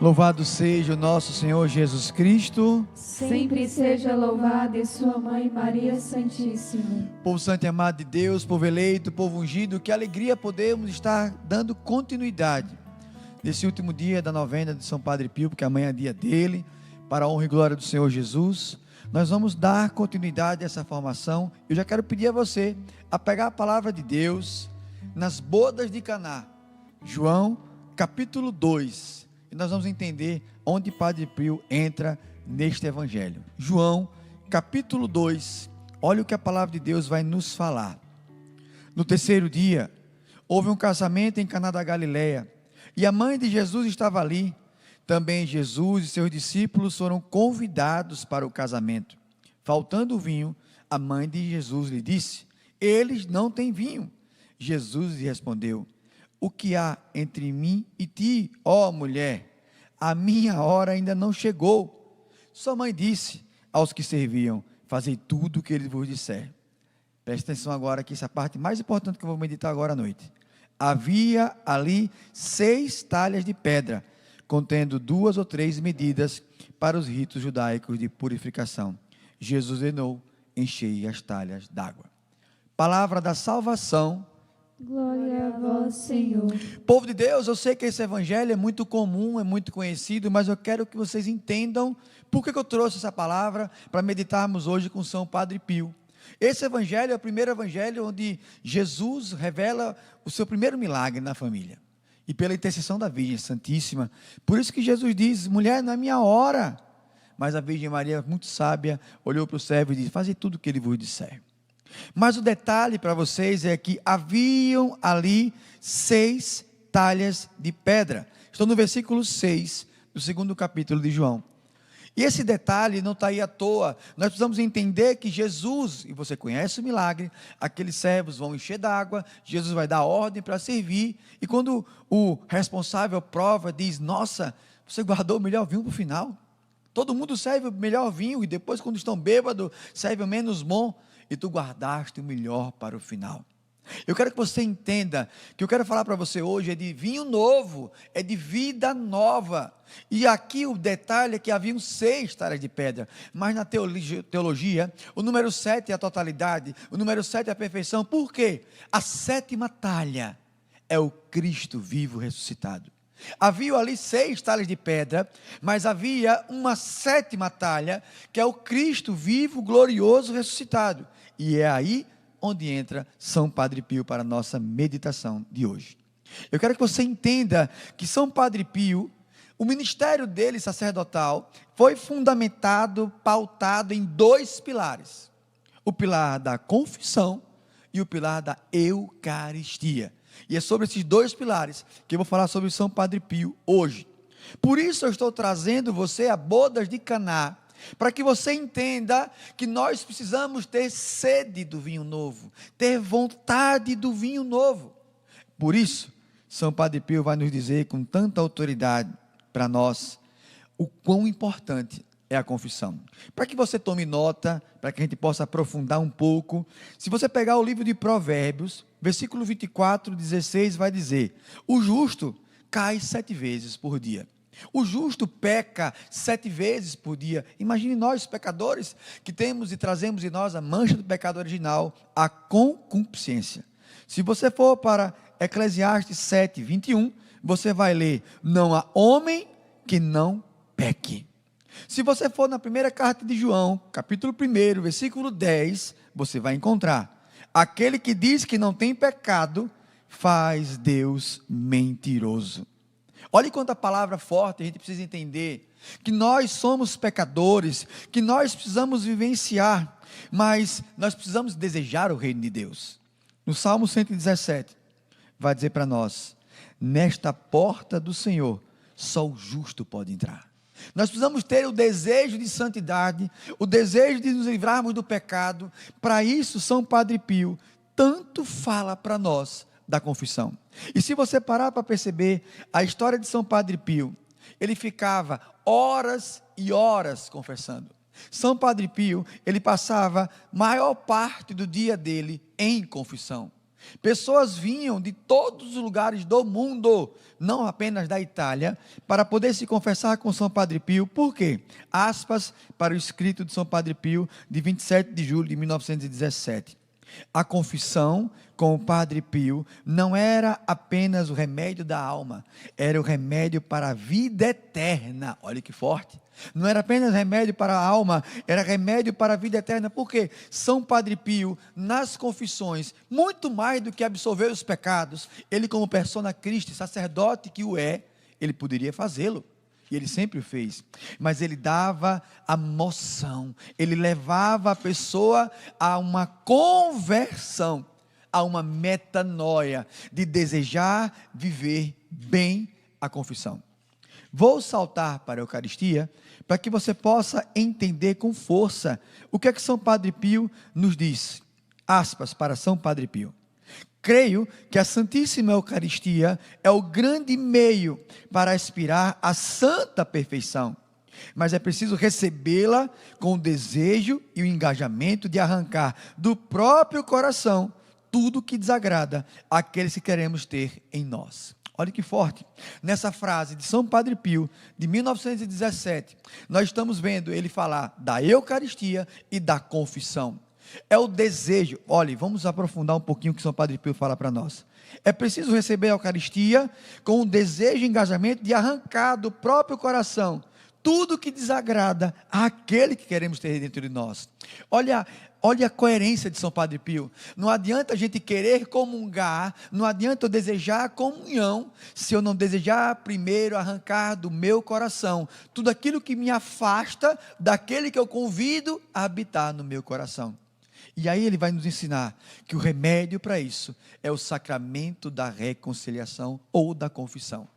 Louvado seja o nosso Senhor Jesus Cristo. Sempre seja louvada e sua mãe Maria Santíssima. Povo santo e amado de Deus, povo eleito, povo ungido, que alegria podemos estar dando continuidade nesse último dia da novena de São Padre Pio, porque amanhã é dia dele, para a honra e glória do Senhor Jesus. Nós vamos dar continuidade a essa formação. Eu já quero pedir a você a pegar a palavra de Deus nas bodas de Caná, João capítulo 2, e nós vamos entender onde Padre Pio entra neste evangelho. João capítulo 2, olha o que a palavra de Deus vai nos falar. No terceiro dia, houve um casamento em Caná da Galileia, e a mãe de Jesus estava ali. Também Jesus e seus discípulos foram convidados para o casamento. Faltando o vinho, a mãe de Jesus lhe disse: eles não têm vinho. Jesus lhe respondeu: o que há entre mim e ti, ó mulher? A minha hora ainda não chegou. Sua mãe disse aos que serviam: fazei tudo o que ele vos disser. Preste atenção agora, que essa é a parte mais importante que eu vou meditar agora à noite. Havia ali 6 talhas de pedra, contendo 2 ou 3 medidas para os ritos judaicos de purificação. Jesus ordenou: enchei as talhas d'água. Palavra da salvação. Glória a vós, Senhor. Povo de Deus, eu sei que esse evangelho é muito comum, é muito conhecido, mas eu quero que vocês entendam por que eu trouxe essa palavra para meditarmos hoje com São Padre Pio. Esse evangelho é o primeiro evangelho onde Jesus revela o seu primeiro milagre na família, e pela intercessão da Virgem Santíssima. Por isso que Jesus diz: mulher, não é minha hora. Mas a Virgem Maria, muito sábia, olhou para o servo e disse: faze tudo o que ele vos disser. Mas o detalhe para vocês é que haviam ali 6 talhas de pedra. Estou no versículo 6 do 2º capítulo de João. E esse detalhe não está aí à toa. Nós precisamos entender que Jesus, e você conhece o milagre, aqueles servos vão encher d'água, Jesus vai dar ordem para servir, e quando o responsável prova, diz: nossa, você guardou o melhor vinho para o final. Todo mundo serve o melhor vinho, e depois, quando estão bêbados, serve o menos bom, e tu guardaste o melhor para o final. Eu quero que você entenda que eu quero falar para você hoje é de vinho novo, é de vida nova. E aqui o detalhe é que haviam 6 talhas de pedra, mas na teologia, o número 7 é a totalidade, o número 7 é a perfeição. Por quê? A 7ª talha é o Cristo vivo ressuscitado. Havia ali 6 talhas de pedra, mas havia uma 7ª talha, que é o Cristo vivo, glorioso, ressuscitado. E é aí onde entra São Padre Pio para a nossa meditação de hoje. Eu quero que você entenda que São Padre Pio, o ministério dele sacerdotal, foi fundamentado, pautado em 2 pilares. O pilar da confissão e o pilar da Eucaristia. E é sobre esses 2 pilares que eu vou falar sobre São Padre Pio hoje. Por isso eu estou trazendo você a bodas de Caná, para que você entenda que nós precisamos ter sede do vinho novo, ter vontade do vinho novo. Por isso, São Padre Pio vai nos dizer com tanta autoridade para nós o quão importante é a confissão. Para que você tome nota, para que a gente possa aprofundar um pouco, se você pegar o livro de Provérbios, versículo 24, 16, vai dizer: o justo cai 7 vezes por dia. O justo peca 7 vezes por dia. Imagine nós, pecadores, que temos e trazemos em nós a mancha do pecado original, a concupiscência. Se você for para Eclesiastes 7, 21, você vai ler: não há homem que não peque. Se você for na primeira carta de João, capítulo 1, versículo 10, você vai encontrar: aquele que diz que não tem pecado, faz Deus mentiroso. Olha quanta palavra forte. A gente precisa entender que nós somos pecadores, que nós precisamos vivenciar, mas nós precisamos desejar o reino de Deus. No Salmo 117, vai dizer para nós: nesta porta do Senhor, só o justo pode entrar. Nós precisamos ter o desejo de santidade, o desejo de nos livrarmos do pecado. Para isso, São Padre Pio tanto fala para nós da confissão. E se você parar para perceber a história de São Padre Pio, ele ficava horas e horas confessando. São Padre Pio, ele passava maior parte do dia dele em confissão. Pessoas vinham de todos os lugares do mundo, não apenas da Itália, para poder se confessar com São Padre Pio. Por quê? Aspas para o escrito de São Padre Pio, de 27 de julho de 1917. A confissão com o Padre Pio não era apenas o remédio da alma, era o remédio para a vida eterna. Olha que forte. Não era apenas remédio para a alma, era remédio para a vida eterna. Porque São Padre Pio, nas confissões, muito mais do que absolver os pecados, ele, como persona Christi, sacerdote que o é, ele poderia fazê-lo. E ele sempre o fez, mas ele dava a moção, ele levava a pessoa a uma conversão, a uma metanoia, de desejar viver bem a confissão. Vou saltar para a Eucaristia, para que você possa entender com força o que é que São Padre Pio nos diz. Aspas para São Padre Pio. Creio que a Santíssima Eucaristia é o grande meio para aspirar à santa perfeição, mas é preciso recebê-la com o desejo e o engajamento de arrancar do próprio coração tudo que desagrada àqueles que queremos ter em nós. Olha que forte, nessa frase de São Padre Pio, de 1917, nós estamos vendo ele falar da Eucaristia e da confissão. É o desejo. Olha, vamos aprofundar um pouquinho o que São Padre Pio fala para nós. É preciso receber a Eucaristia com o desejo e engajamento de arrancar do próprio coração tudo que desagrada àquele que queremos ter dentro de nós. Olha a coerência de São Padre Pio. Não adianta a gente querer comungar, não adianta eu desejar a comunhão, se eu não desejar primeiro arrancar do meu coração tudo aquilo que me afasta daquele que eu convido a habitar no meu coração. E aí ele vai nos ensinar que o remédio para isso é o sacramento da reconciliação ou da confissão.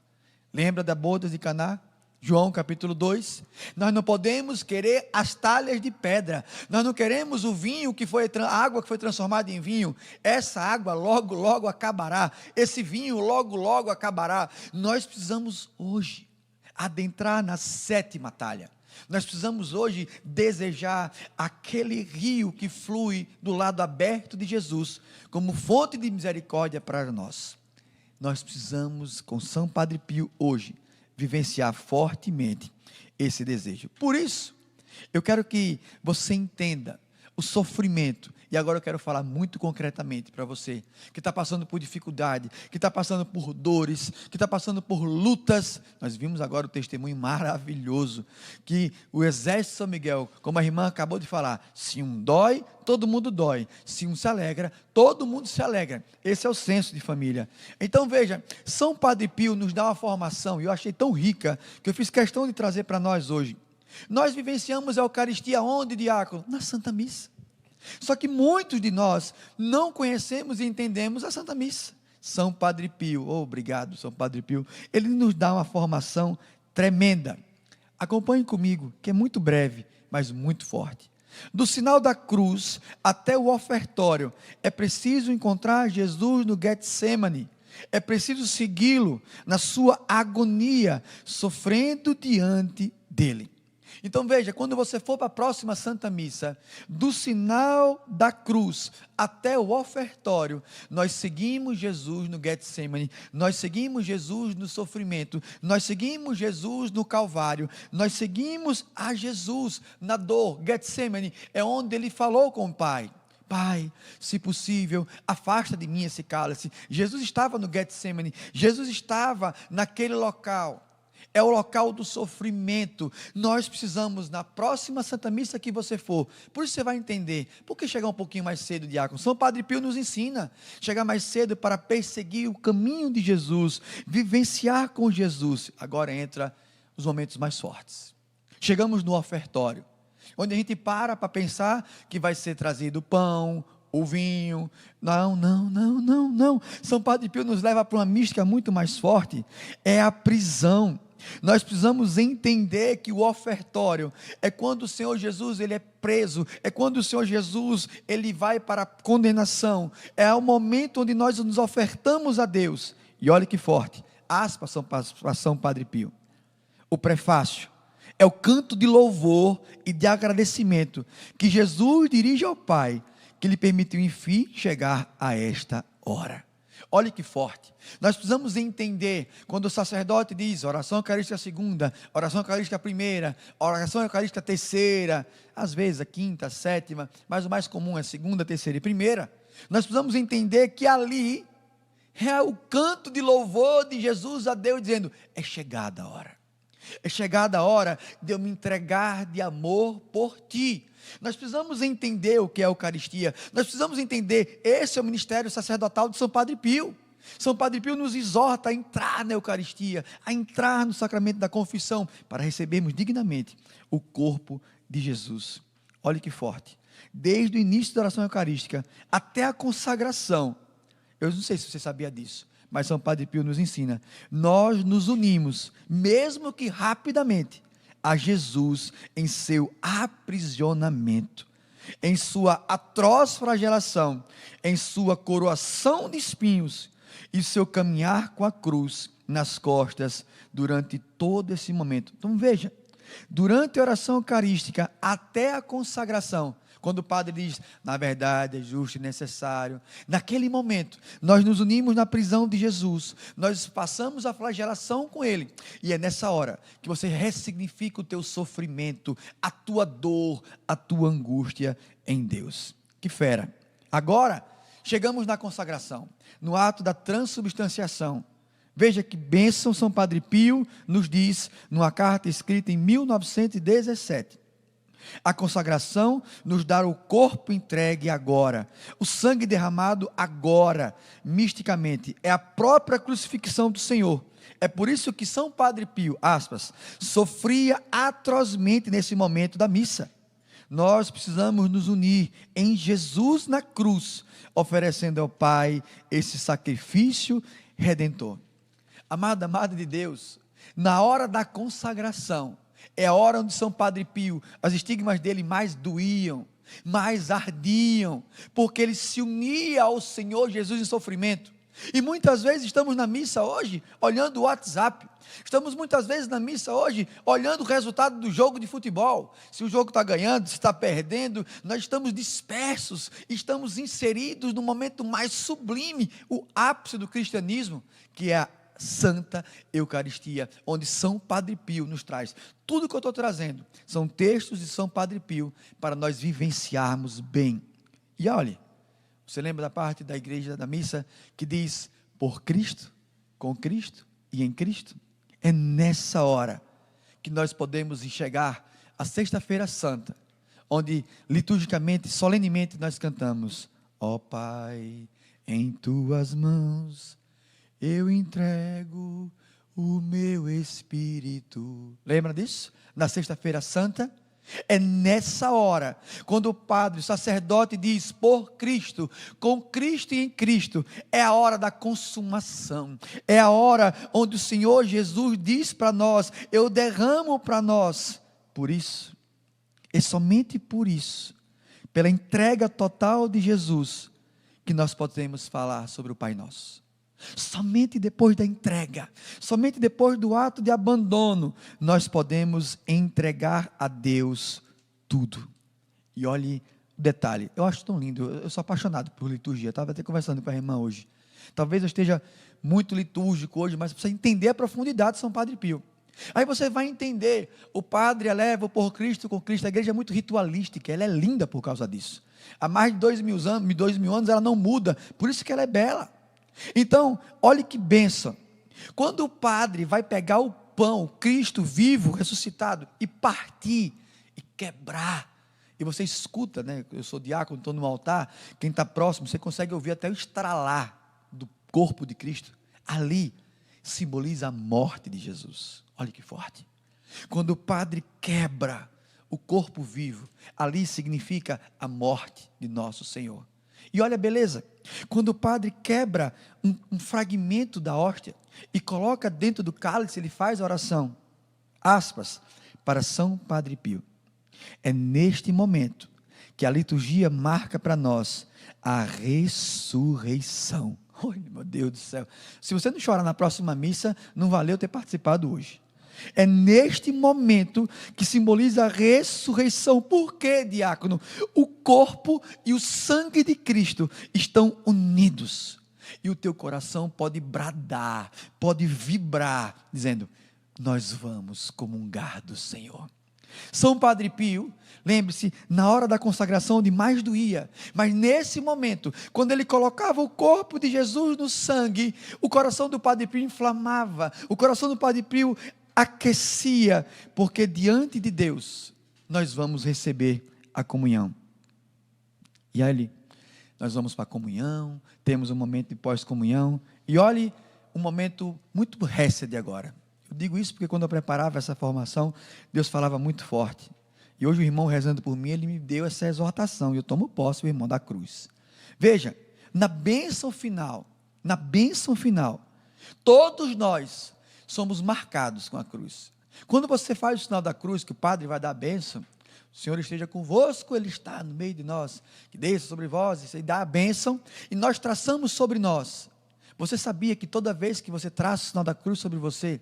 Lembra da boda de Caná? João capítulo 2, nós não podemos querer as talhas de pedra, nós não queremos o vinho a água que foi transformada em vinho, essa água logo, logo acabará, esse vinho logo, logo acabará. Nós precisamos hoje adentrar na 7ª talha, nós precisamos hoje desejar aquele rio que flui do lado aberto de Jesus, como fonte de misericórdia para nós. Nós precisamos, com São Padre Pio hoje, vivenciar fortemente esse desejo. Por isso, eu quero que você entenda o sofrimento, e agora eu quero falar muito concretamente para você, que está passando por dificuldade, que está passando por dores, que está passando por lutas. Nós vimos agora o testemunho maravilhoso, que o exército de São Miguel, como a irmã acabou de falar, se um dói, todo mundo dói, se um se alegra, todo mundo se alegra. Esse é o senso de família. Então veja, São Padre Pio nos dá uma formação, e eu achei tão rica, que eu fiz questão de trazer para nós hoje. Nós vivenciamos a Eucaristia onde, diácono? Na Santa Missa. Só que muitos de nós não conhecemos e entendemos a Santa Missa. São Padre Pio, obrigado São Padre Pio, ele nos dá uma formação tremenda. Acompanhe comigo, que é muito breve, mas muito forte. Do sinal da cruz até o ofertório, é preciso encontrar Jesus no Getsemane, é preciso segui-lo na sua agonia, sofrendo diante dele. Então veja, quando você for para a próxima Santa Missa, do sinal da cruz até o ofertório, nós seguimos Jesus no Getsemane, nós seguimos Jesus no sofrimento, nós seguimos Jesus no Calvário, nós seguimos a Jesus na dor. Getsemane é onde ele falou com o Pai. Pai, se possível, afasta de mim esse cálice. Jesus estava no Getsemane, Jesus estava naquele local. É o local do sofrimento. Nós precisamos, na próxima Santa Missa que você for, por isso você vai entender, por que chegar um pouquinho mais cedo, diácono? São Padre Pio nos ensina, chegar mais cedo para perseguir o caminho de Jesus, vivenciar com Jesus. Agora entra os momentos mais fortes. Chegamos no ofertório, onde a gente para pensar que vai ser trazido o pão, o vinho. Não. São Padre Pio nos leva para uma mística muito mais forte, é a prisão. Nós precisamos entender que o ofertório é quando o Senhor Jesus ele é preso, é quando o Senhor Jesus ele vai para a condenação, é o momento onde nós nos ofertamos a Deus. E olha que forte, aspas para São Padre Pio, o prefácio é o canto de louvor e de agradecimento que Jesus dirige ao Pai, que lhe permitiu, enfim, chegar a esta hora. Olha que forte. Nós precisamos entender, quando o sacerdote diz oração eucarística segunda, oração eucarística primeira, oração eucarística terceira, às vezes a quinta, a sétima, mas o mais comum é segunda, terceira e primeira. Nós precisamos entender que ali é o canto de louvor de Jesus a Deus, dizendo: é chegada a hora. É chegada a hora de eu me entregar de amor por ti. Nós precisamos entender o que é a Eucaristia. Nós precisamos entender, esse é o ministério sacerdotal de São Padre Pio. São Padre Pio nos exorta a entrar na Eucaristia, a entrar no sacramento da confissão, para recebermos dignamente o corpo de Jesus. Olha que forte. Desde o início da oração eucarística até a consagração, eu não sei se você sabia disso, mas São Padre Pio nos ensina, nós nos unimos, mesmo que rapidamente, a Jesus em seu aprisionamento, em sua atroz flagelação, em sua coroação de espinhos e seu caminhar com a cruz nas costas durante todo esse momento. Então veja, durante a oração eucarística até a consagração, quando o padre diz, na verdade é justo e necessário, naquele momento, nós nos unimos na prisão de Jesus, nós passamos a flagelação com Ele, e é nessa hora que você ressignifica o teu sofrimento, a tua dor, a tua angústia em Deus. Que fera! Agora, chegamos na consagração, no ato da transubstanciação. Veja que bênção São Padre Pio nos diz, numa carta escrita em 1917, a consagração nos dá o corpo entregue agora, o sangue derramado agora, misticamente, é a própria crucifixão do Senhor. É por isso que São Padre Pio, aspas, sofria atrozmente nesse momento da missa. Nós precisamos nos unir em Jesus na cruz, oferecendo ao Pai esse sacrifício redentor. Amado, amada de Deus, na hora da consagração, é a hora onde São Padre Pio, as estigmas dele mais doíam, mais ardiam, porque ele se unia ao Senhor Jesus em sofrimento. E muitas vezes estamos na missa hoje, olhando o WhatsApp, estamos muitas vezes na missa hoje, olhando o resultado do jogo de futebol, se o jogo está ganhando, se está perdendo, nós estamos dispersos, estamos inseridos no momento mais sublime, o ápice do cristianismo, que é a Santa Eucaristia, onde São Padre Pio nos traz. Tudo que eu estou trazendo são textos de São Padre Pio para nós vivenciarmos bem. E olhe, você lembra da parte da igreja da missa que diz por Cristo, com Cristo e em Cristo? É nessa hora que nós podemos enxergar a Sexta-feira Santa, onde liturgicamente, solenemente nós cantamos: ó Pai, em tuas mãos eu entrego o meu espírito. Lembra disso? Na Sexta-feira Santa? É nessa hora, quando o padre, o sacerdote diz por Cristo, com Cristo e em Cristo, é a hora da consumação, é a hora onde o Senhor Jesus diz para nós, eu derramo para nós. Por isso, é somente por isso, pela entrega total de Jesus, que nós podemos falar sobre o Pai Nosso. Somente depois da entrega, somente depois do ato de abandono, nós podemos entregar a Deus tudo. E olhe o detalhe, eu acho tão lindo, eu sou apaixonado por liturgia, estava até conversando com a irmã hoje, talvez eu esteja muito litúrgico hoje, mas precisa entender a profundidade de São Padre Pio. Aí você vai entender, o padre eleva por Cristo, com Cristo, a igreja é muito ritualística, ela é linda por causa disso, há mais de 2000 anos ela não muda, por isso que ela é bela. Então, olhe que bênção, quando o padre vai pegar o pão, Cristo vivo, ressuscitado, e partir, e quebrar, e você escuta, né? Eu sou diácono, estou no altar, quem está próximo, você consegue ouvir até o estralar do corpo de Cristo, ali, simboliza a morte de Jesus, olha que forte, quando o padre quebra o corpo vivo, ali significa a morte de nosso Senhor. E olha a beleza, quando o padre quebra um fragmento da hóstia e coloca dentro do cálice, ele faz a oração, aspas, para São Padre Pio. É neste momento que a liturgia marca para nós a ressurreição. Ai, meu Deus do céu, se você não chorar na próxima missa, não valeu ter participado hoje. É neste momento que simboliza a ressurreição. Por quê, diácono? O corpo e o sangue de Cristo estão unidos. E o teu coração pode bradar, pode vibrar, dizendo: nós vamos comungar do Senhor. São Padre Pio, lembre-se, na hora da consagração onde mais doía, mas nesse momento, quando ele colocava o corpo de Jesus no sangue, o coração do Padre Pio inflamava, o coração do Padre Pio aquecia, porque diante de Deus, nós vamos receber a comunhão. E aí, nós vamos para a comunhão, temos um momento de pós-comunhão, e olhe um momento muito récede agora. Eu digo isso porque quando eu preparava essa formação, Deus falava muito forte. E hoje o irmão rezando por mim, ele me deu essa exortação, e eu tomo posse, o irmão da cruz. Veja, na bênção final, todos nós somos marcados com a cruz. Quando você faz o sinal da cruz, que o padre vai dar a bênção, o Senhor esteja convosco, Ele está no meio de nós, que desça sobre vós e dá a bênção, e nós traçamos sobre nós. Você sabia que toda vez que você traça o sinal da cruz sobre você,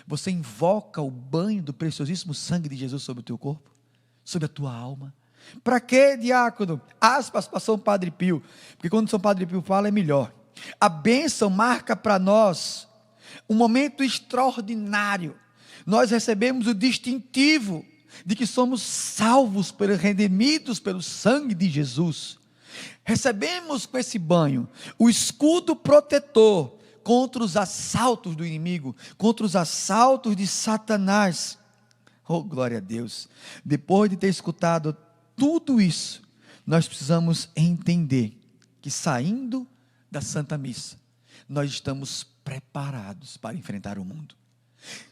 você invoca o banho do preciosíssimo sangue de Jesus sobre o teu corpo, sobre a tua alma? Para quê, diácono? Aspas para São Padre Pio, porque quando São Padre Pio fala é melhor. A bênção marca para nós um momento extraordinário. Nós recebemos o distintivo de que somos salvos, redimidos pelo sangue de Jesus. Recebemos com esse banho o escudo protetor contra os assaltos do inimigo, contra os assaltos de Satanás. Oh, glória a Deus! Depois de ter escutado tudo isso, nós precisamos entender que, saindo da Santa Missa, nós estamos preparados para enfrentar o mundo.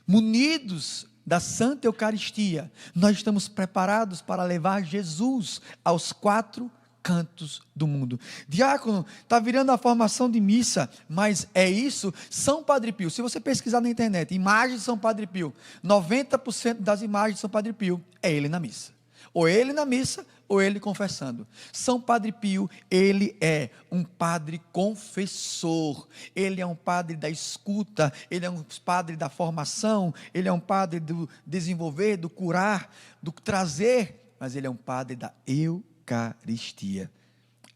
Munidos da Santa Eucaristia, nós estamos preparados para levar Jesus aos 4 cantos do mundo. Diácono, está virando a formação de missa, mas é isso? São Padre Pio, se você pesquisar na internet, imagens de São Padre Pio, 90% das imagens de São Padre Pio, é ele na missa. Ou ele na missa, ou ele confessando. São Padre Pio, ele é um padre confessor, ele é um padre da escuta, ele é um padre da formação, ele é um padre do desenvolver, do curar, do trazer, mas ele é um padre da Eucaristia.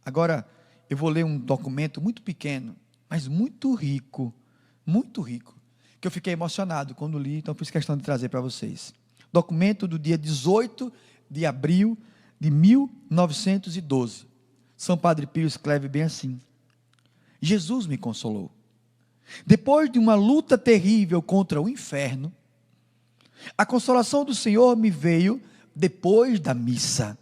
Agora, eu vou ler um documento muito pequeno, mas muito rico, que eu fiquei emocionado quando li, então fiz questão de trazer para vocês. Documento do dia 18 de abril de 1912. São Padre Pio escreve bem assim: Jesus me consolou. Depois de uma luta terrível contra o inferno, a consolação do Senhor me veio depois da missa.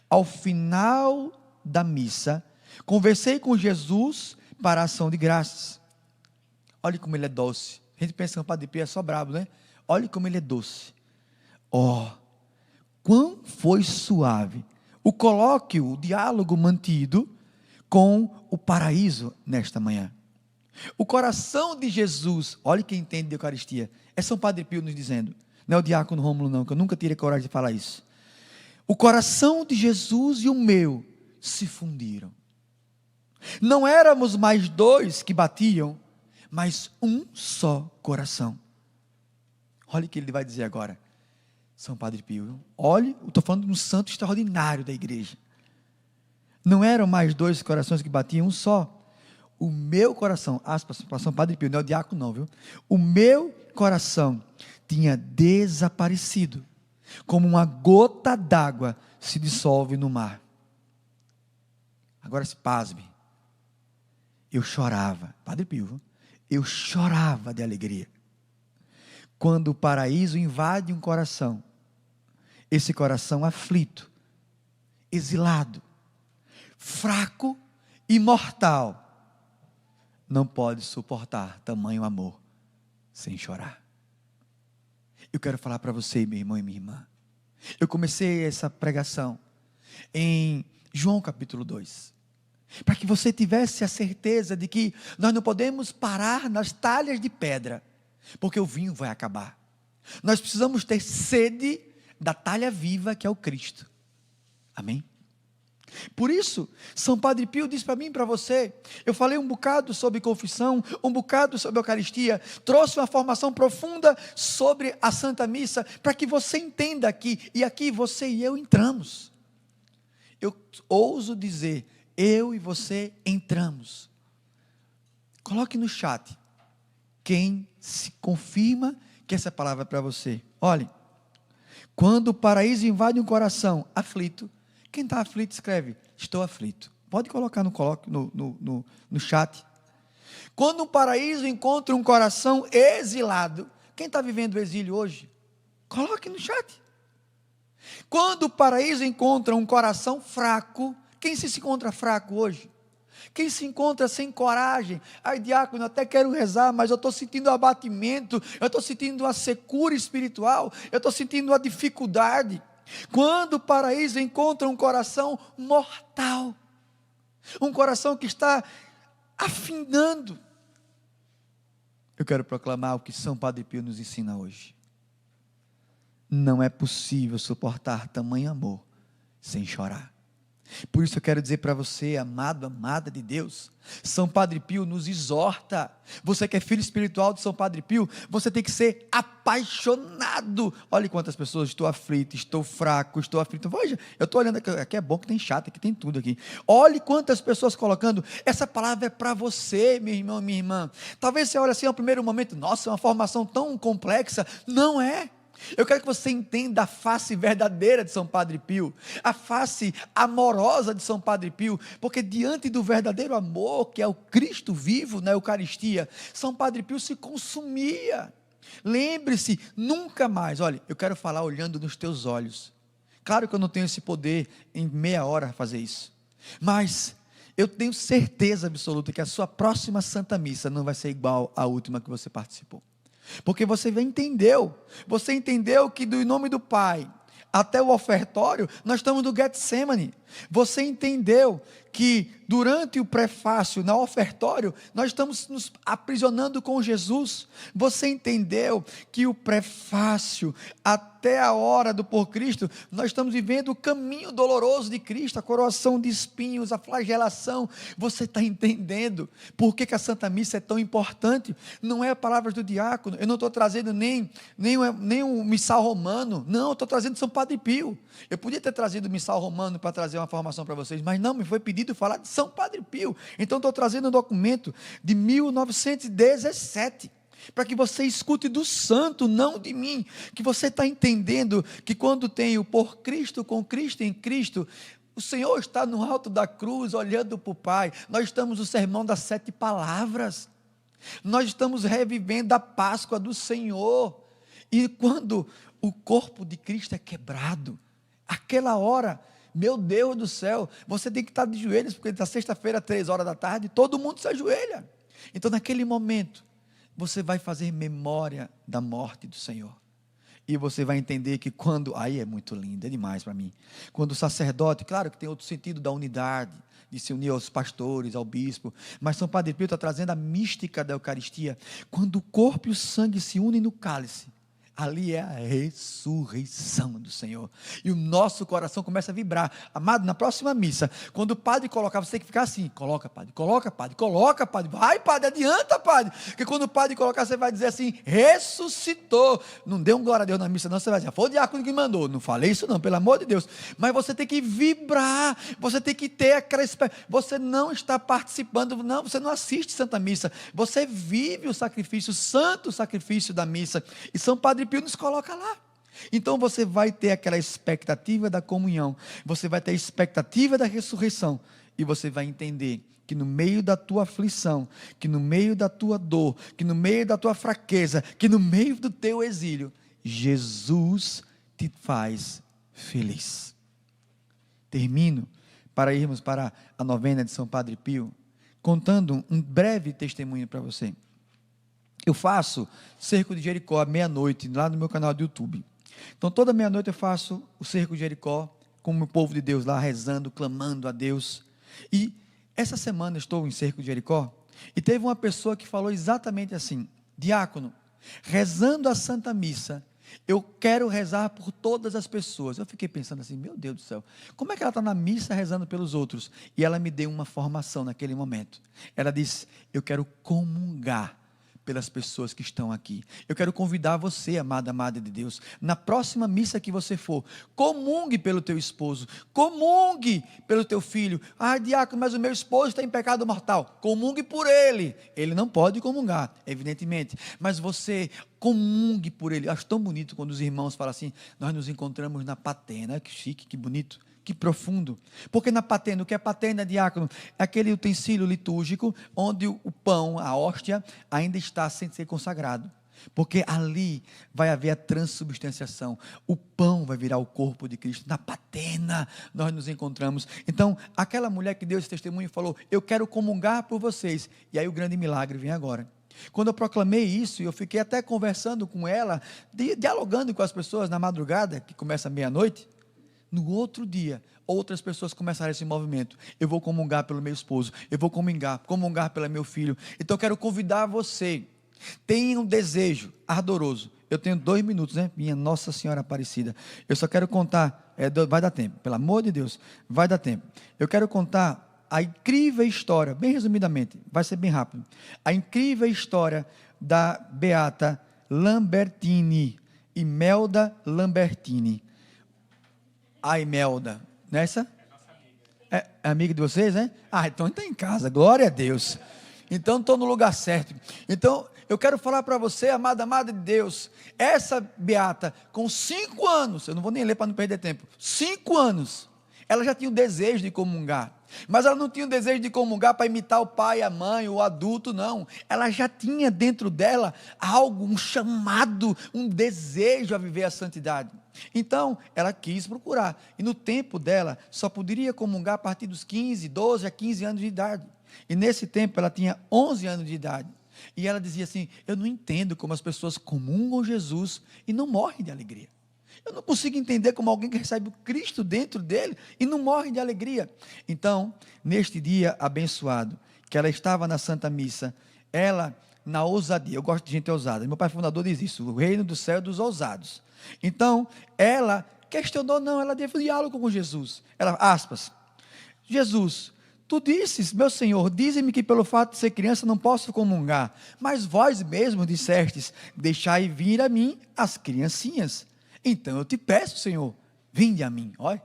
Ao final da missa, conversei com Jesus para a ação de graças. Olha como ele é doce. A gente pensa que o Padre Pio é só brabo, né? Olha como ele é doce. Quão foi suave o colóquio, o diálogo mantido com o paraíso nesta manhã. O coração de Jesus, olha quem entende de Eucaristia, é São Padre Pio nos dizendo, não é o diácono Rômulo não, que eu nunca tirei coragem de falar isso. O coração de Jesus e o meu se fundiram. Não éramos mais 2 que batiam, mas um só coração. Olha o que ele vai dizer agora. São Padre Pio, olhe, eu estou falando de um santo extraordinário da igreja. Não eram mais 2 corações que batiam, um só. O meu coração, aspas para São Padre Pio, não é o diácono não, viu? O meu coração tinha desaparecido, como uma gota d'água se dissolve no mar. Agora se pasme. Eu chorava, Padre Pio, viu? Eu chorava de alegria. Quando o paraíso invade um coração, esse coração aflito, exilado, fraco e mortal, não pode suportar tamanho amor sem chorar. Eu quero falar para você, meu irmão e minha irmã. Eu comecei essa pregação em João capítulo 2, para que você tivesse a certeza de que nós não podemos parar nas talhas de pedra, porque o vinho vai acabar. Nós precisamos ter sede da talha viva que é o Cristo. Amém? Por isso, São Padre Pio disse para mim e para você, eu falei um bocado sobre confissão, um bocado sobre Eucaristia, trouxe uma formação profunda sobre a Santa Missa, para que você entenda aqui, e aqui você e eu entramos. Eu ouso dizer, eu e você entramos. Coloque no chat, quem se confirma que essa palavra é para você. Olhe, quando o paraíso invade um coração aflito, quem está aflito escreve, estou aflito. Pode colocar no chat. Quando o paraíso encontra um coração exilado, quem está vivendo o exílio hoje? Coloque no chat. Quando o paraíso encontra um coração fraco, quem se encontra fraco hoje? Quem se encontra sem coragem? Ai, diácono, eu até quero rezar, mas eu estou sentindo abatimento, eu estou sentindo uma secura espiritual, eu estou sentindo uma dificuldade. Quando o paraíso encontra um coração mortal, um coração que está afindando, eu quero proclamar o que São Padre Pio nos ensina hoje. Não é possível suportar tamanho amor sem chorar. Por isso eu quero dizer para você, amado, amada de Deus, São Padre Pio nos exorta. Você que é filho espiritual de São Padre Pio, você tem que ser apaixonado. Olha quantas pessoas, estou aflito, estou fraco, estou aflito. Veja, eu estou olhando aqui, é bom que tem chat, aqui tem tudo aqui. Olhe quantas pessoas colocando, essa palavra é para você, meu irmão, minha irmã. Talvez você olhe assim ao primeiro momento, nossa, é uma formação tão complexa. Não é. Eu quero que você entenda a face verdadeira de São Padre Pio, a face amorosa de São Padre Pio, porque diante do verdadeiro amor, que é o Cristo vivo na Eucaristia, São Padre Pio se consumia. Lembre-se, nunca mais, olha, eu quero falar olhando nos teus olhos. Claro que eu não tenho esse poder em meia hora fazer isso, mas eu tenho certeza absoluta que a sua próxima Santa Missa não vai ser igual à última que você participou. Porque você entendeu que do nome do Pai até o ofertório, nós estamos no Getsemane. Você entendeu que durante o prefácio, no ofertório, nós estamos nos aprisionando com Jesus. Você entendeu que o prefácio, até a hora do por Cristo, nós estamos vivendo o caminho doloroso de Cristo, a coroação de espinhos, a flagelação. Você está entendendo por que a Santa Missa é tão importante? Não é a palavra do diácono, eu não estou trazendo nem o missal romano, não, eu estou trazendo São Padre Pio. Eu podia ter trazido o missal romano para trazer uma formação para vocês, mas não, me foi pedido falar de São Padre Pio. Então estou trazendo um documento de 1917, para que você escute do santo, não de mim, que você está entendendo que quando tem o por Cristo, com Cristo, em Cristo, o Senhor está no alto da cruz, olhando para o Pai. Nós estamos no sermão das 7 palavras, nós estamos revivendo a Páscoa do Senhor, e quando o corpo de Cristo é quebrado, aquela hora, meu Deus do céu, você tem que estar de joelhos, porque na sexta-feira, 3 horas da tarde, todo mundo se ajoelha. Então naquele momento, você vai fazer memória da morte do Senhor, e você vai entender que quando, aí é muito lindo, é demais para mim, quando o sacerdote, claro que tem outro sentido da unidade, de se unir aos pastores, ao bispo, mas São Padre Pio está trazendo a mística da Eucaristia, quando o corpo e o sangue se unem no cálice, ali é a ressurreição do Senhor, e o nosso coração começa a vibrar. Amado, na próxima missa, quando o padre colocar, você tem que ficar assim, coloca padre, vai padre, adianta padre, porque quando o padre colocar, você vai dizer assim, ressuscitou. Não dê um glória a Deus na missa não, você vai dizer, foi o diácono que mandou. Não falei isso não, pelo amor de Deus, mas você tem que vibrar, você tem que ter aquela, você não está participando, não, você não assiste Santa Missa, você vive o sacrifício, o santo sacrifício da missa, e São Padre Pio nos coloca lá. Então você vai ter aquela expectativa da comunhão, você vai ter a expectativa da ressurreição, e você vai entender que no meio da tua aflição, que no meio da tua dor, que no meio da tua fraqueza, que no meio do teu exílio, Jesus te faz feliz. Termino para irmos para a novena de São Padre Pio, contando um breve testemunho para você. Eu faço Cerco de Jericó à meia-noite, lá no meu canal do YouTube. Então toda meia-noite eu faço o Cerco de Jericó, com o povo de Deus lá, rezando, clamando a Deus. E essa semana eu estou em Cerco de Jericó, e teve uma pessoa que falou exatamente assim, diácono, rezando a Santa Missa, Eu quero rezar por todas as pessoas. Eu fiquei pensando assim, meu Deus do céu, como é que ela está na missa rezando pelos outros? E ela me deu uma formação naquele momento. Ela disse, eu quero comungar pelas pessoas que estão aqui. Eu quero convidar você, amada, amada de Deus, na próxima missa que você for, comungue pelo teu esposo, comungue pelo teu filho. Ah, diácono, mas o meu esposo está em pecado mortal. Comungue por ele. Ele não pode comungar, evidentemente, mas você comungue por ele. Eu acho tão bonito quando os irmãos falam assim, nós nos encontramos na patena. Que chique, que bonito, que profundo. Porque na patena, o que é patena, diácono? É aquele utensílio litúrgico onde o pão, a hóstia, ainda está sem ser consagrado. Porque ali vai haver a transubstanciação. O pão vai virar o corpo de Cristo. Na patena nós nos encontramos. Então, aquela mulher que deu esse testemunho falou, eu quero comungar por vocês. E aí o grande milagre vem agora. Quando eu proclamei isso, eu fiquei até conversando com ela, dialogando com as pessoas na madrugada, que começa meia-noite. No outro dia, outras pessoas começaram esse movimento. Eu vou comungar pelo meu esposo, eu vou comungar pelo meu filho. Então eu quero convidar você, tenha um desejo ardoroso. Eu tenho 2 minutos, né? Minha Nossa Senhora Aparecida. Eu só quero contar, vai dar tempo, pelo amor de Deus, vai dar tempo. Eu quero contar a incrível história, bem resumidamente, vai ser bem rápido. A incrível história da Beata Lambertini, Imelda Lambertini. A Imelda, não é essa? É amiga de vocês, né? Ah, então está em casa, glória a Deus. Então estou no lugar certo. Então eu quero falar para você, amada, amada de Deus, essa beata, com 5 anos, eu não vou nem ler para não perder tempo, 5 anos, ela já tinha o desejo de comungar. Mas ela não tinha o desejo de comungar para imitar o pai, a mãe, o adulto, não. Ela já tinha dentro dela algo, um chamado, um desejo a viver a santidade. Então, ela quis procurar. E no tempo dela, só poderia comungar a partir dos 15, 12 a 15 anos de idade. E nesse tempo, ela tinha 11 anos de idade. E ela dizia assim, eu não entendo como as pessoas comungam Jesus e não morrem de alegria. Eu não consigo entender como alguém que recebe o Cristo dentro dele e não morre de alegria. Então, neste dia abençoado, que ela estava na Santa Missa, ela, na ousadia, eu gosto de gente ousada, meu pai fundador diz isso, o reino do céu é dos ousados. Então, ela questionou, não, ela teve diálogo com Jesus. Ela, aspas, Jesus, tu disses, meu Senhor, dize-me que pelo fato de ser criança não posso comungar, mas vós mesmo dissestes, deixai vir a mim as criancinhas. Então eu te peço, Senhor, vinde a mim. Olha,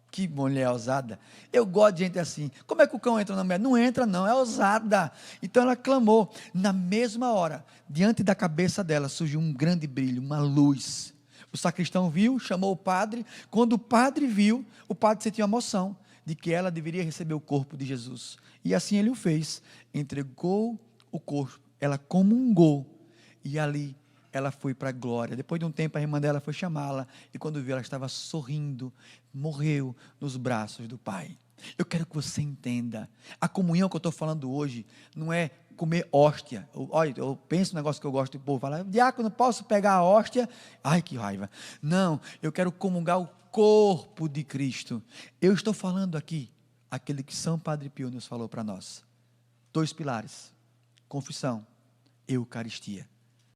que mulher ousada. Eu gosto de gente assim. Como é que o cão entra na mulher? Não entra não, é ousada. Então ela clamou. Na mesma hora, diante da cabeça dela, surgiu um grande brilho, uma luz. O sacristão viu, chamou o padre. Quando o padre viu, o padre sentiu a emoção de que ela deveria receber o corpo de Jesus. E assim ele o fez. Entregou o corpo, ela comungou. E ali ela foi para a glória. Depois de um tempo, a irmã dela foi chamá-la, e quando viu, ela estava sorrindo, morreu nos braços do Pai. Eu quero que você entenda, a comunhão que eu estou falando hoje, não é comer hóstia. Olha, eu penso no negócio que eu gosto, o povo fala, diácono, posso pegar a hóstia? Ai, que raiva. Não, eu quero comungar o corpo de Cristo. Eu estou falando aqui, aquele que São Padre Pio nos falou para nós. 2 pilares, confissão, Eucaristia.